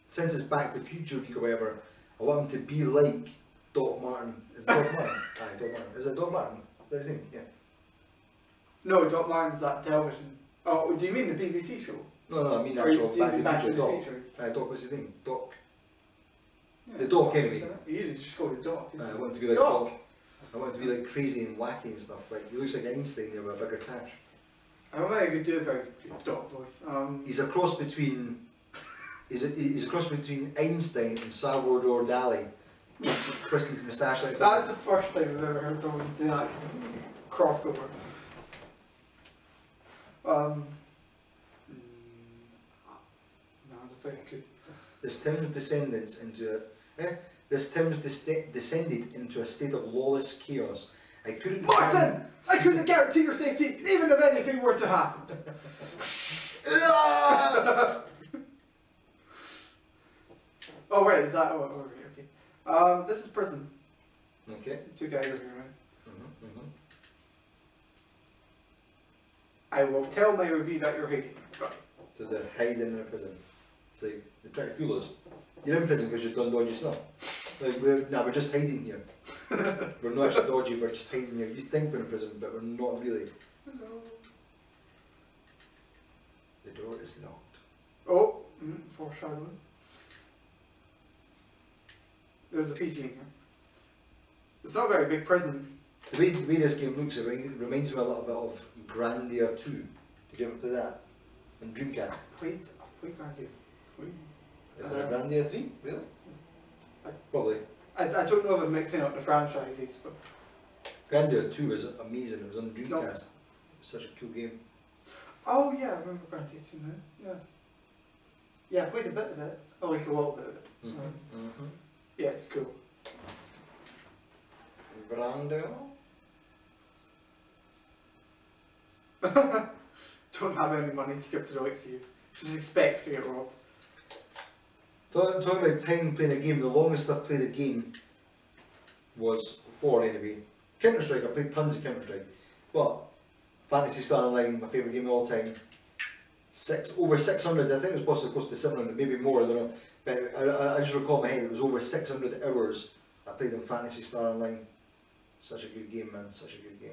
since it's Back to the Future week or whatever, I want him to be like Doc Martin. Is it Doc Martin? Aye, Doc Martin. Is it Doc Martin? That's his name, yeah. No, Doc Martin's that television. Oh, do you mean the BBC show? No, I mean Or actual do you Back to mean the Back Future to the Doc. Future? Doc, what's his name? Doc. Yeah, The Doc, anyway. isn't it? You usually just call it Doc. I want to be like Doc. Doc. I want to be like crazy and wacky and stuff. Like he looks like Einstein there with a bigger tash. I don't think I could do a very good Doc voice. He's a cross between. He's a cross between Einstein and Salvador Dali. Twist his moustache like That's the first time I've ever heard someone say that crossover. No, I don't think I could. This Tim's descendants into a. This Tim's descended into a state of lawless chaos. I couldn't. Martin! I couldn't guarantee your safety, even if anything were to happen. Oh right, is that? Oh, okay. This is prison. Okay. Two guys over here, right? Mm-hmm. I will tell my review that you're hating. Right. So they're hiding in a prison. It's like they're trying to fool us. You're in prison because you've done dodgy stuff. Like we're just hiding here. We're not actually dodgy. We're just hiding here. You think we're in prison, but we're not really. Hello. The door is locked. Oh, foreshadowing. There's a PC in here. It's not a very big prison. The way this game looks, it reminds me a little bit of Grandia 2. Did you ever play that? On Dreamcast. Wait, Grandia. Is there a Grandia 3? Really? I- Probably. I don't know if I'm mixing up the franchises, but Grandia 2 is amazing. It was on Dreamcast. No. It was such a cool game. oh yeah, I remember Grandia 2 now. Yeah. Yeah, I played a bit of it. Oh, like a little bit of it. Mm-hmm. Yeah, it's cool. Grandia? Don't have any money to give to the likes of you. She just expects to get robbed. Talking about time playing a game, the longest I've played a game was 4 anyway. Counter-Strike, I played tons of Counter-Strike. But Fantasy Star Online, my favourite game of all time. Over 600, I think it was possibly close to 700, maybe more, I don't know. But I just recall in my head, it was over 600 hours I played in Fantasy Star Online. Such a good game, man, such a good game.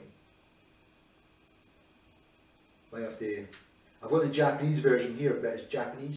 Might have to... I've got the Japanese version here, but it's Japanese.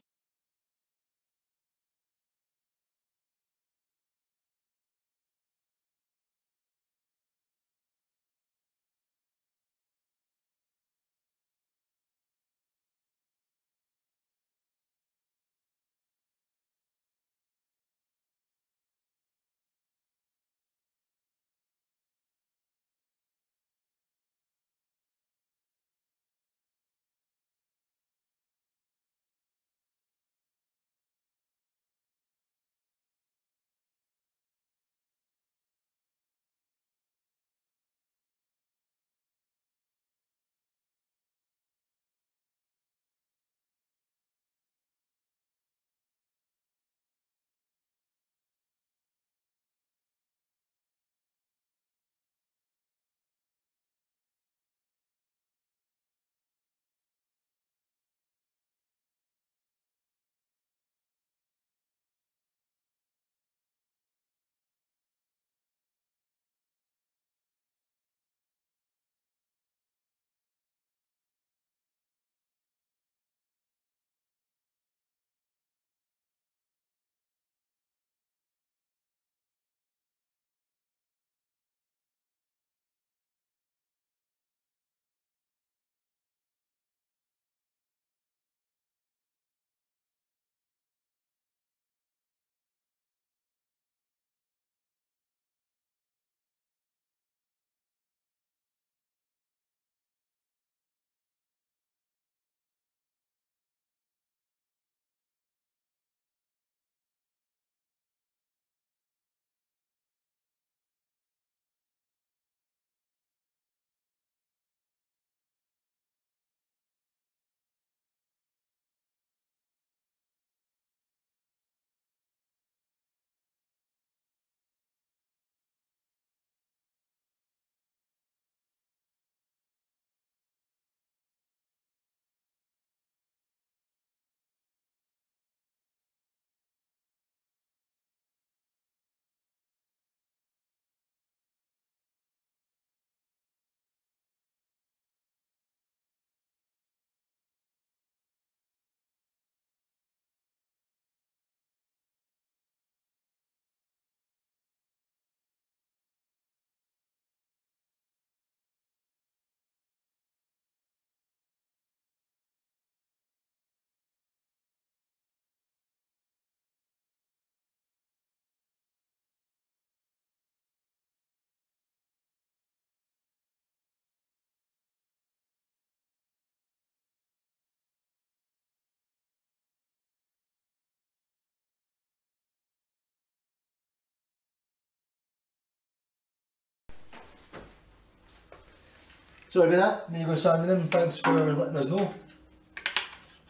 Sorry about that. There you go, Simon. Thanks for letting us know.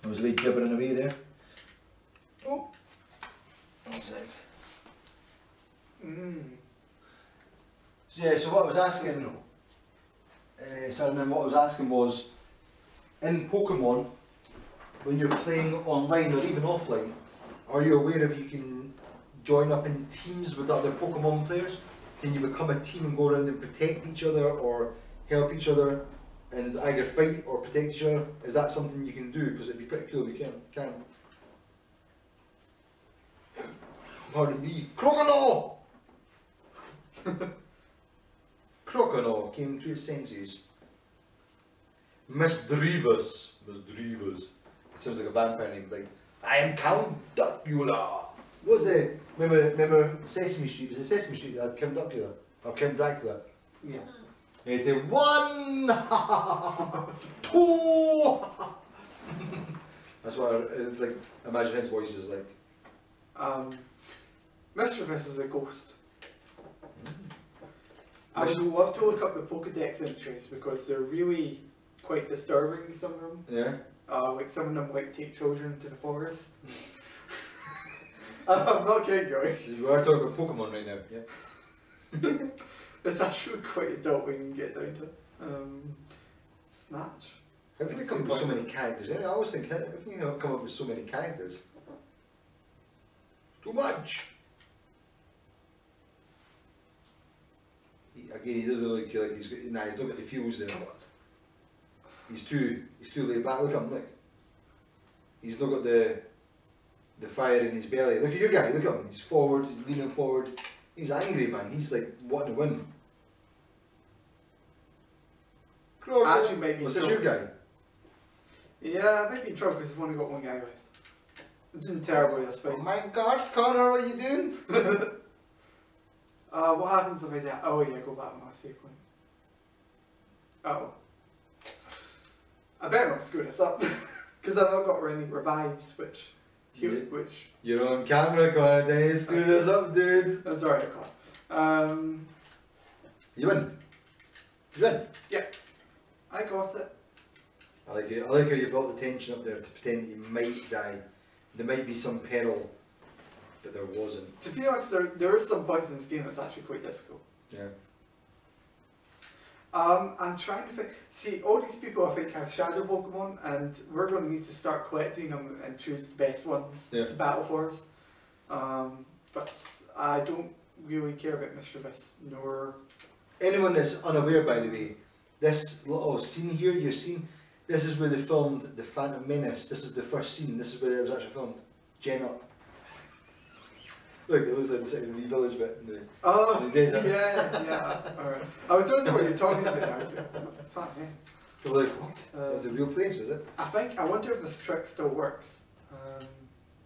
I was a wee gibbering away there. Oh, one sec. So yeah, so what I was asking, Simon, what I was asking was, in Pokemon, when you're playing online or even offline, are you aware if you can join up in teams with other Pokemon players? Can you become a team and go around and protect each other or help each other and either fight or protect each other? Is that something you can do? Because it'd be pretty cool if you can. Pardon me. Crocodile! Crocodile came to his senses. Miss Drivas. Sounds like a vampire name, like, I am Count Dracula. What's it? Remember Sesame Street? Was it Sesame Street that had Count Dracula? Or Count Dracula? Yeah. And he'd say, 1, 2. That's what I like, imagine his voice is like. Mischievous is a ghost. I would love to look up the Pokedex entries because they're really quite disturbing, some of them. Yeah. Like some of them like take children to the forest. I'm not kidding, guys. We are talking about Pokemon right now, yeah. It's actually quite adult when you get down to Snatch. How can you come up with so many characters? I always think, how can you come up with so many characters? Too much! Again, he doesn't look like he's got, nah, he's not got the fuse there. He's too laid back, look at him, look. He's not got the fire in his belly. Look at your guy, look at him, he's forward, he's leaning forward. He's angry, man, he's like wanting to win. Actually, maybe. Was this your guy? Yeah, maybe in trouble because I've only got one guy left. I'm doing terribly this fight. Oh my god, Connor, what are you doing? What happens if I die? Oh yeah, go back to my save point. Uh oh. I better not screw this up because I've not got any revives, which. You're on camera, Connor. Don't screw this up, dude. I'm sorry, Connor. You win. You win. Yeah, I got it. I like it. I like how you built the tension up there to pretend you might die. There might be some peril, but there wasn't. To be honest, there is some points in this game that's actually quite difficult. Yeah. I'm trying to think. See, all these people I think have shadow Pokemon, and we're going to need to start collecting them and choose the best ones to battle for us. But I don't really care about Mischievous, nor... Anyone that's unaware, by the way, this little scene here, you're seeing, this is where they filmed The Phantom Menace. This is the first scene. This is where it was actually filmed. Gen up. Look, it looks like the second wee village bit in the desert. Yeah, alright. I was wondering what you're talking about now. I was like, fuck, man. People were like, what? It was a real place, was it? I wonder if this trick still works. I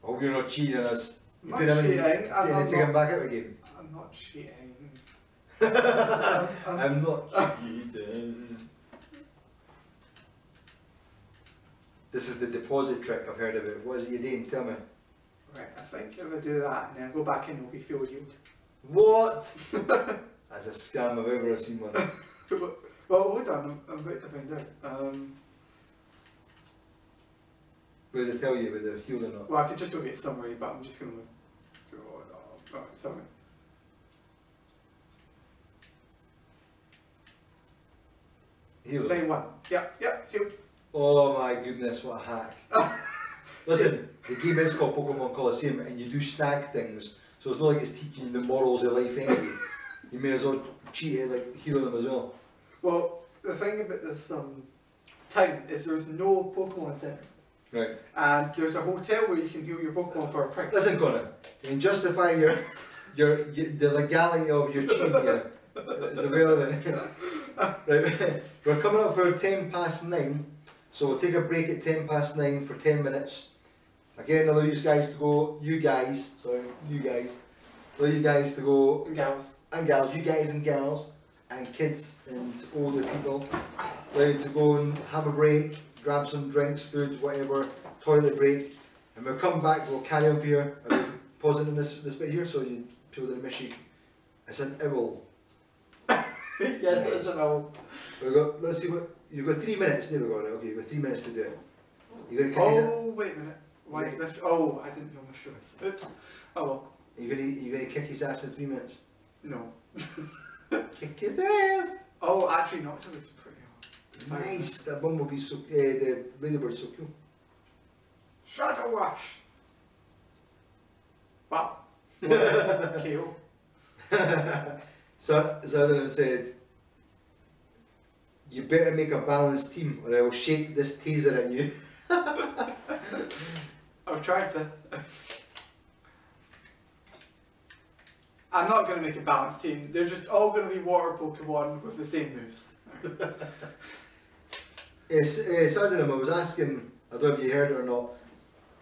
hope you're not cheating us. You I'm put not him in cheating. and take him back out again. I'm not cheating. I'm not cheating. This is the deposit trick I've heard of it. What is it you're doing? Tell me. Right, I think if I do that and then go back in, it'll be fuel yield. What? That's a scam I've ever seen one. Well, hold on, I'm about to find out. What does it tell you whether healed or not? Well, I could just go get summary, but I'm just going to go summary. Healed. Lane 1. Yep, sealed. Oh my goodness, what a hack. Listen, the game is called Pokemon Colosseum and you do snag things, so it's not like it's teaching you the morals of life anyway. You may as well cheat it, like heal them as well. Well, the thing about this town is there's no Pokemon Center. Right. And there's a hotel where you can heal your Pokemon for a price. Listen, Connor, you can justify the legality of your cheating here. It's irrelevant. Right, we're coming up for 9:10, so we'll take a break at 9:10 for 10 minutes. Again, allow you guys to go, allow you guys to go, And gals. and gals, you guys and gals, and kids and older people, allow you to go and have a break, grab some drinks, food, whatever, toilet break, and we'll come back, we'll carry on for here, and we'll pause it in this bit here, so you people didn't miss you. It's an owl. Yes, Nice. it's an O. We've got, let's see what, you've got 3 minutes, there we go, right, okay, you've got 3 minutes to do it. You're going to kick his, Oh, wait a minute. Why is Mr. Oh, I didn't know my choice. Oops. Oh well. you're going to kick his ass in 3 minutes. No. Kick his ass! Oh, actually, no, it was pretty hard. Nice, that bumblebee's so, the ladybird's so cool. Shadow Wash! Wow. KO. So Sutherland said, you better make a balanced team or I will shake this taser at you. I'll try to. I'm not going to make a balanced team. They're just all going to be water Pokemon with the same moves. Yes, Sutherland, I was asking, I don't know if you heard it or not,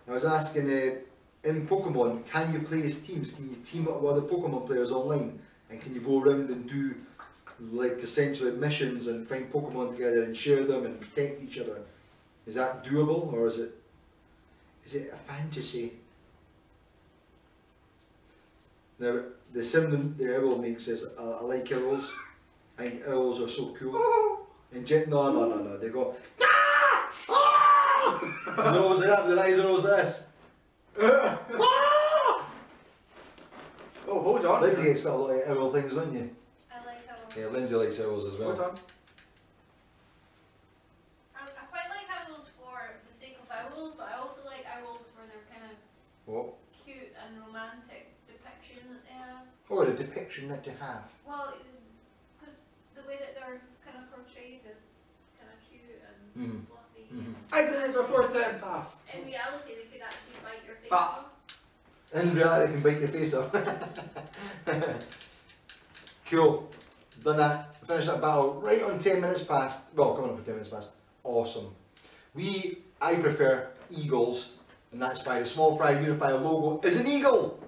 I was asking, in Pokemon, can you play as teams? Can you team up with other Pokemon players online? And can you go around and do, like, essentially missions and find Pokemon together and share them and protect each other? Is that doable, or is it a fantasy? Now, the sim the owl makes says, I like owls. I think owls are so cool. And no, they go, ah! Ah! Their nose like that, their eyes are always like this. Ah! Oh, hold on. Lindsay's got a lot of owl things, don't you? I like owls. Yeah, Lindsay likes owls as well. Hold on. I quite like owls for the sake of owls, but I also like owls for their kind of What? cute and romantic depiction that they have. Oh, the depiction that you have. Well, because the way that they're kind of portrayed is kind of cute and fluffy. I did it before 10 passed. In reality, they could actually bite your face Ah. off. In reality, they can bite your face off. Cool. Done that. Finished that battle right on 10 minutes past. Well, coming up for 10 minutes past. Awesome. I prefer eagles, and that's why the SmallFryUnify logo is an eagle.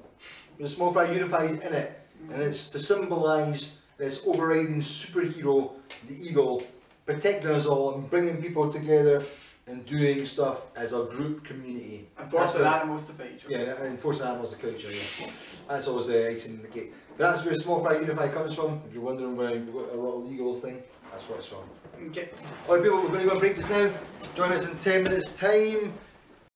The SmallFryUnify is in it, and it's to symbolise this overriding superhero, the eagle, protecting us all and bringing people together and doing stuff as a group community. And forcing That's where- animals to fight each other. Yeah, and forcing animals to kill each other, yeah. That's always the icing on the cake. But that's where SmallFryUnify comes from. If you're wondering where you've got a little eagle thing, that's where it's from. Okay. Alright people, we're going to go and break this now. Join us in 10 minutes time.